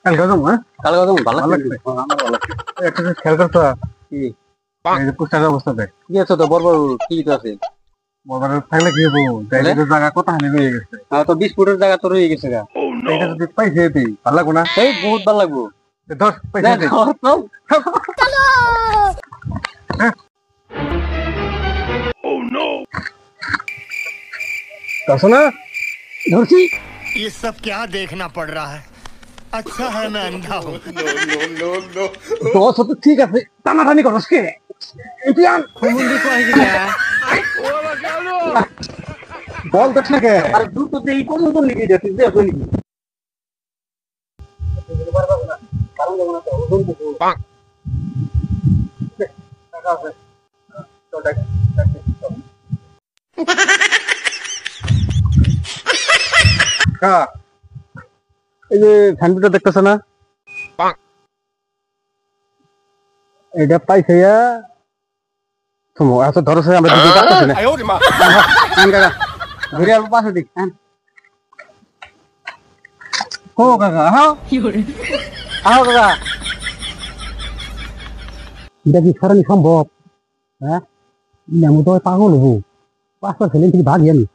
কালকে যাবো, হ্যাঁ? কালকে যাবো, ভালো ভালো লাগছে। লাগছে। আমার ভালো লাগছে। একটা জিনিস খেয়াল করছো? কি এই যে পুস্তকের অবস্থা দেখ। কি আছে তো বড় বড় কি তো আছে মোবাইল থাকলে কি হবো? তাহলে জায়গাটা জায়গা কত হানি হয়ে গেছে। তো 20 ফুটের জায়গা তো রয়ে গেছে গা। এইটা যদি পাইছে দিই, ভালো লাগবো না? এই বহুত ভালো লাগবো। ধর না পয়সা দিই। ধর তো। ধরছো না? ধরছি। ये सब क्या देखना पड़ रहा है। अच्छा है मैं अंधा हूँ। দশ তো ঠিক আছে, টানাটানি করস কে? ইন্ডিয়ান হুমুন্দি কই গিয়া বল দেখ না কে? আর দ্রুত এই পর্যন্ত লিখে দিছিস দে কই লিখি এই যে ফ্যানটা দেখতেছ না? এটা পাইছে তোমার এত ধরছে আমরা দিতে পারতেছি না। আন কাকা ঘুরে আর পাশে দিক আন। ও কাকা হ্যাঁ আহ কাকা, এটা কি সরানি সম্ভব? হ্যাঁ আমি তো পাগল হবো, 5 ছেলে থেকে ভাগি আমি।